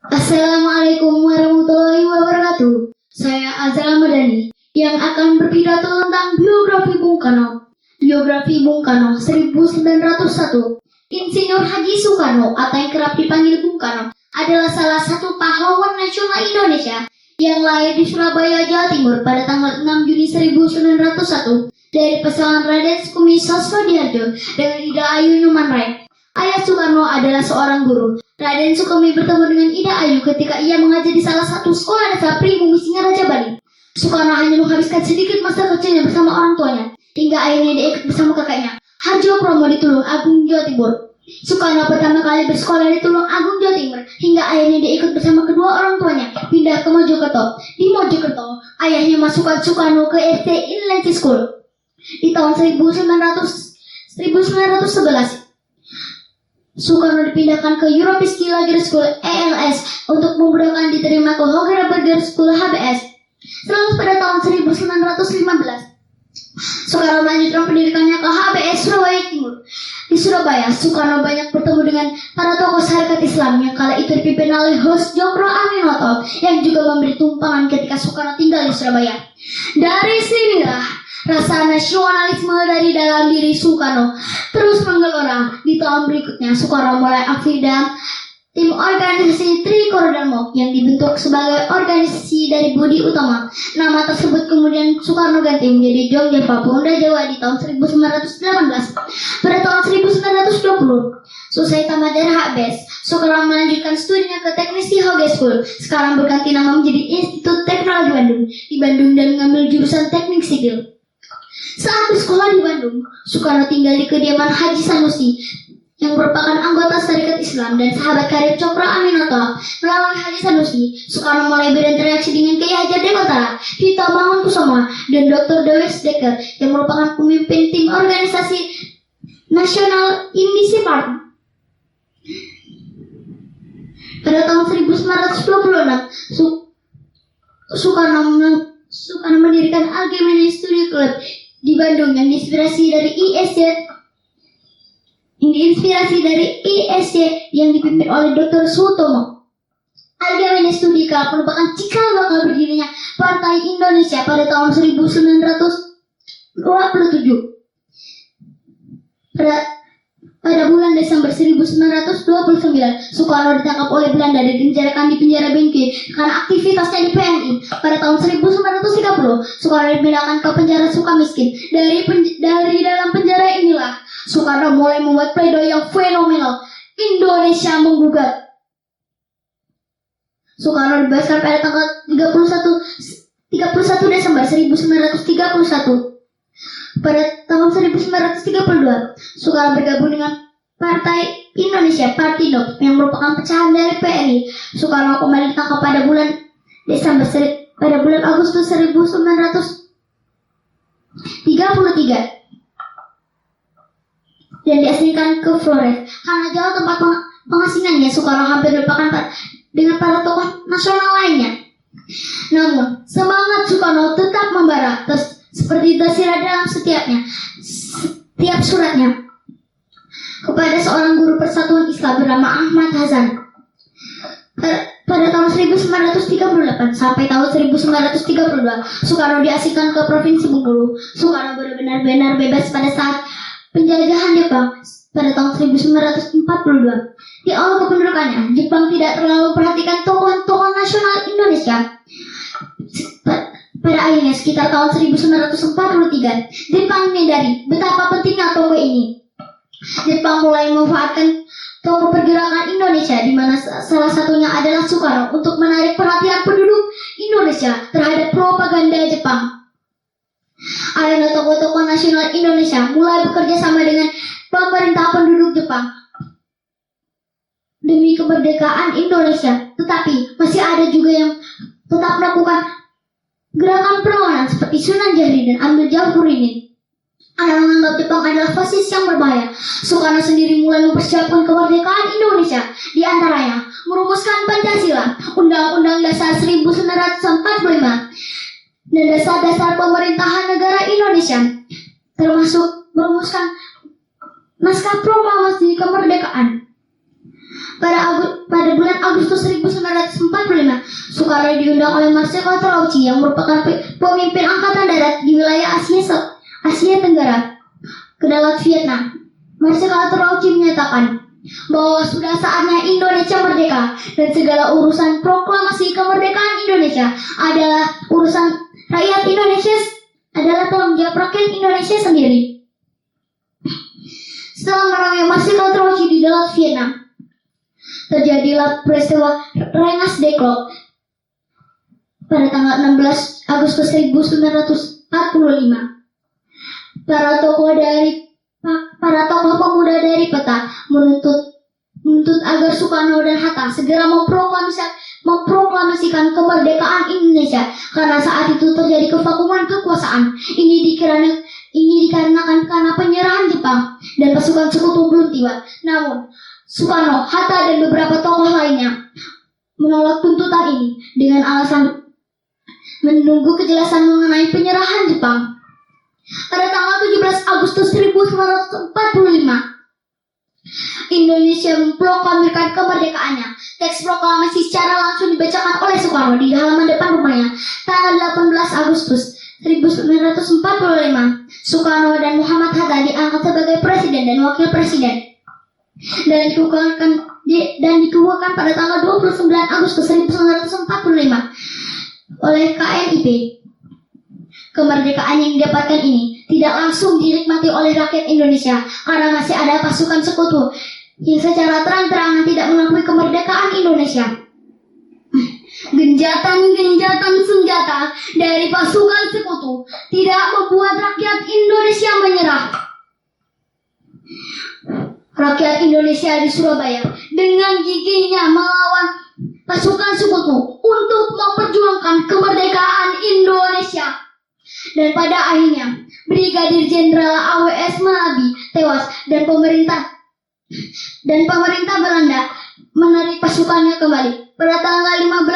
Assalamualaikum warahmatullahi wabarakatuh. Saya Azra Madani yang akan berpidato tentang biografi Bung Karno. Biografi Bung Karno 1901. Insinyur Haji Soekarno atau yang kerap dipanggil Bung Karno adalah salah satu pahlawan nasional Indonesia yang lahir di Surabaya, Jawa Timur pada tanggal 6 Juni 1901 dari pasangan Raden Sukumi Sosrodiharjo dengan Ida Ayu Nyumanrek. Ayah Soekarno adalah seorang guru. Raden Sukumi bertemu dengan Ida Ayu ketika ia mengajar di salah satu sekolah dasar pribumi Singaraja, Bali. Soekarno hanya menghabiskan sedikit masa kecilnya bersama orang tuanya, hingga akhirnya dia ikut bersama kakaknya, Harjo Kromo di Tulung Agung, Jawa Timur. Soekarno pertama kali bersekolah di Tulung Agung, Jawa Timur, hingga akhirnya dia ikut bersama kedua orang tuanya pindah ke Mojokerto. Di Mojokerto, ayahnya masukkan Soekarno ke SD Inland School. Di tahun 1911, Soekarno dipindahkan ke European Lager School (ELS) untuk memudahkan diterima ke Hogerenberger School (HBS). Setelah pada tahun 1915, Soekarno melanjutkan pendidikannya ke HBS Surabaya Timur. Di Surabaya, Soekarno banyak bertemu dengan para tokoh syarikat Islam yang kala itu dipimpin oleh Hos Jongro Aminoto yang juga memberi tumpangan ketika Soekarno tinggal di Surabaya. Dari sinilah rasa nasionalisme dari dalam diri Soekarno terus menggelora. Di tahun berikutnya, Soekarno mulai aktif dalam tim organisasi Trikorodamo yang dibentuk sebagai organisasi dari Budi Utomo. Nama tersebut kemudian Soekarno ganti menjadi Jogja Papua Jawa di tahun 1918. Pada tahun 1920, selesai tamat dari HBS, Soekarno melanjutkan studinya ke Teknik Hoge School, sekarang berganti nama menjadi Institut Teknologi Bandung, di Bandung, dan mengambil jurusan Teknik Sipil. Saat bersekolah di Bandung, Soekarno tinggal di kediaman Haji Sanusi yang merupakan anggota Syarikat Islam dan sahabat karib Cokro Aminoto. Melalui Haji Sanusi, Soekarno mulai berinteraksi dengan Kiai Hajar Dewantara, Tito Mangunkusumo, dan Dr. Dewes Dekker yang merupakan pemimpin tim organisasi nasional Indisipar. Pada tahun 1926, Soekarno mendirikan Algemene Study Club di Bandung yang diinspirasi dari ISC yang dipimpin oleh Dr. Sutomo. Algemene Study Club merupakan cikal bakal berdirinya Partai Indonesia pada tahun 1927. Pada bulan Desember 1929, Soekarno ditangkap oleh Belanda dan dipenjarakan di penjara Bengkulu karena aktivitasnya di PNI. Pada tahun 1930, Soekarno dipindahkan ke penjara Sukamiskin. Dari dalam penjara inilah Soekarno mulai membuat pledoi yang fenomenal. Indonesia menggugat. Soekarno dibebaskan pada tanggal 31 Desember 1931. Pada tahun 1932, Soekarno bergabung dengan Partai Indonesia Partido yang merupakan pecahan dari PNI. Soekarno kembali ditangkap pada bulan Agustus 1933 dan diasingkan ke Flores. Karena jauh tempat pengasingannya, Soekarno hampir dilupakan dengan para tokoh nasional lainnya. Namun, semangat Soekarno tetap membara, seperti tersirat dalam setiap suratnya kepada seorang guru persatuan Islam bernama Ahmad Hasan. Pada tahun 1938 sampai tahun 1932, Soekarno diasingkan ke Provinsi Bengkulu. Soekarno benar-benar bebas pada saat penjajahan Jepang pada tahun 1942. Di awal kependudukannya, Jepang tidak terlalu perhatikan tokoh-tokoh nasional Indonesia. Pada akhirnya sekitar tahun 1943, Jepang menyadari betapa pentingnya tokoh ini. Jepang mulai memanfaatkan tokoh pergerakan Indonesia, di mana salah satunya adalah Soekarno, untuk menarik perhatian penduduk Indonesia terhadap propaganda Jepang. Akhirnya tokoh-tokoh nasional Indonesia mulai bekerja sama dengan pemerintah penduduk Jepang demi kemerdekaan Indonesia. Tetapi masih ada juga yang tetap melakukan gerakan perlawanan seperti Sunan Jahri dan Amir Jafurudin. Ada menganggap Jepang adalah fasis yang berbahaya. Soekarno sendiri mulai mempersiapkan kemerdekaan Indonesia, di antaranya merumuskan Pancasila, Undang-Undang Dasar 1945, dan dasar-dasar pemerintahan negara Indonesia, termasuk merumuskan naskah proklamasi kemerdekaan. Pada bulan Agustus 1945, Soekarno diundang oleh Marsikal Terauchi yang merupakan pemimpin angkatan darat di wilayah Asia Tenggara ke dalam Vietnam. Marsikal Terauchi menyatakan bahwa sudah saatnya Indonesia merdeka dan segala urusan proklamasi kemerdekaan Indonesia adalah urusan rakyat Indonesia, adalah tanggung jawab rakyat Indonesia sendiri. Setelah menemui Marsikal Terauchi di dalam Vietnam, terjadilah peristiwa Rengas Dengklok pada tanggal 16 Agustus 1945. Para tokoh pemuda dari Peta menuntut agar Soekarno dan Hatta segera memproklamasikan kemerdekaan Indonesia karena saat itu terjadi kevakuman kekuasaan. Ini dikarenakan karena penyerahan Jepang dan pasukan sekutu belum tiba. Namun Soekarno, Hatta, dan beberapa tokoh lainnya menolak tuntutan ini dengan alasan menunggu kejelasan mengenai penyerahan Jepang. Pada tanggal 17 Agustus 1945, Indonesia memproklamirkan kemerdekaannya. Teks proklamasi secara langsung dibacakan oleh Soekarno di halaman depan rumahnya. Tanggal 18 Agustus 1945, Soekarno dan Muhammad Hatta diangkat sebagai presiden dan wakil presiden dan dikukuhkan pada tanggal 29 Agustus 1945 oleh KMIP. Kemerdekaan yang didapatkan ini tidak langsung dinikmati oleh rakyat Indonesia karena masih ada pasukan sekutu yang secara terang-terangan tidak mengakui kemerdekaan Indonesia. Genjatan senjata dari pasukan sekutu tidak membuat rakyat Indonesia menyerah. Rakyat Indonesia di Surabaya dengan gigihnya melawan pasukan sekutu untuk memperjuangkan kemerdekaan Indonesia. Dan pada akhirnya Brigadir Jenderal A.W.S. Malabi tewas dan pemerintah Belanda menarik pasukannya kembali pada tanggal 15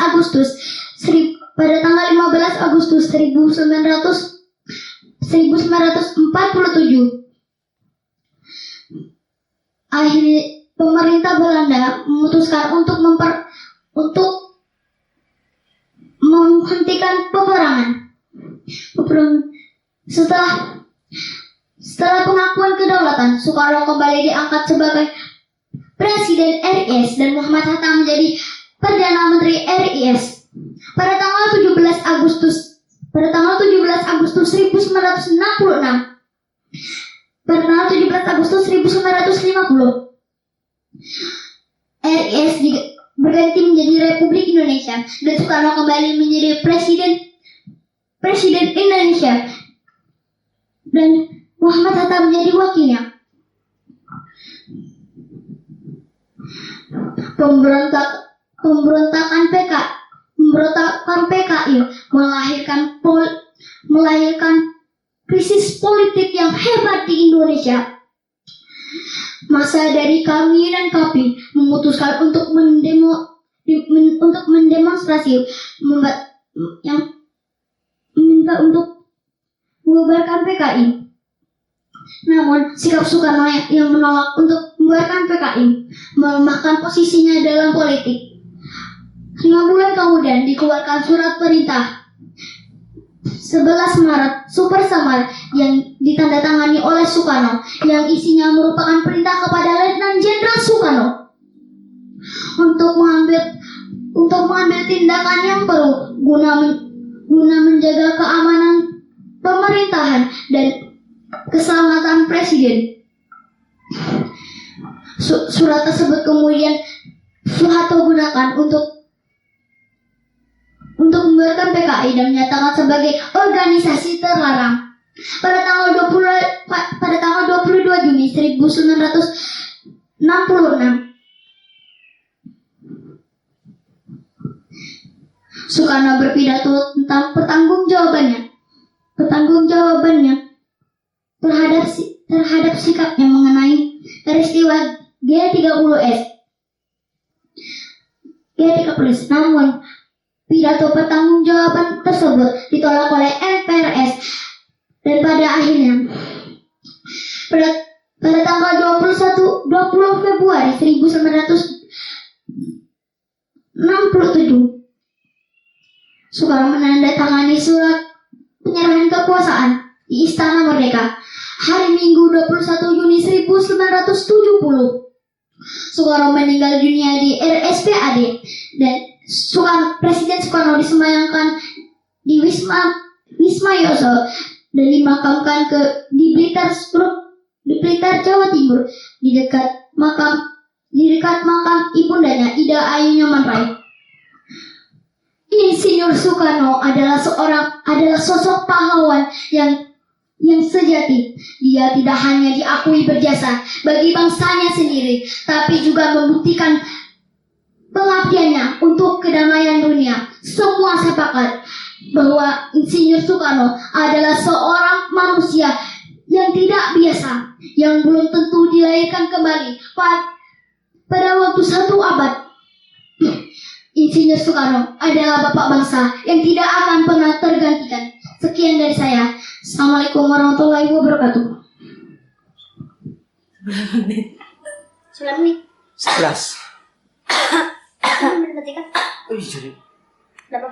Agustus 1947. Akhirnya pemerintah Belanda memutuskan untuk menghentikan peperangan. Setelah pengakuan kedaulatan, Soekarno kembali diangkat sebagai Presiden RIS dan Muhammad Hatta menjadi Perdana Menteri RIS. Pada tanggal 17 Agustus 1950, RIS berganti menjadi Republik Indonesia dan Soekarno kembali menjadi Presiden Indonesia dan Muhammad Hatta menjadi wakilnya. Pemberontakan PKI melahirkan krisis politik yang hebat di Indonesia. Masa dari kami dan KAPI memutuskan untuk mendemonstrasi yang meminta untuk membubarkan PKI. Namun sikap Soekarno yang menolak untuk membubarkan PKI melemahkan posisinya dalam politik. 5 bulan kemudian dikeluarkan surat perintah 11 Maret Super Samar yang ditandatangani oleh Soekarno yang isinya merupakan perintah kepada Letnan Jenderal Soekarno untuk mengambil tindakan yang perlu guna menjaga keamanan pemerintahan dan keselamatan presiden. Surat tersebut kemudian Soeharto gunakan untuk membubarkan PKI dan menyatakan sebagai organisasi terlarang. Pada tanggal 22 Juni 1966, Soekarno berpidato tentang pertanggungjawabannya terhadap sikapnya mengenai peristiwa G30S. Namun pidato pertanggungjawaban tersebut ditolak oleh MPRS dan pada akhirnya pada tanggal 20 Februari 1966 Soekarno menandatangani surat penyerahan kekuasaan di Istana Merdeka hari Minggu 21 Juni 1970. Soekarno meninggal dunia di RSPAD dan Presiden Soekarno disemayamkan di Wisma Yoso dan dimakamkan di Blitar, Jawa Timur di dekat makam ibundanya Ida Ayu Nyoman Rai. Insinyur Soekarno adalah sosok pahlawan yang sejati. Dia tidak hanya diakui berjasa bagi bangsanya sendiri, tapi juga membuktikan pengabdiannya untuk kedamaian dunia. Semua sepakat bahwa Insinyur Soekarno adalah seorang manusia yang tidak biasa, yang belum tentu dilahirkan kembali pada waktu 1 abad. Insinyur Soekarno adalah bapak bangsa yang tidak akan pernah tergantikan. Sekian dari saya. Assalamualaikum warahmatullahi wabarakatuh. 9 menit. 11. 11. Kan? Oh iya jadi. Dapat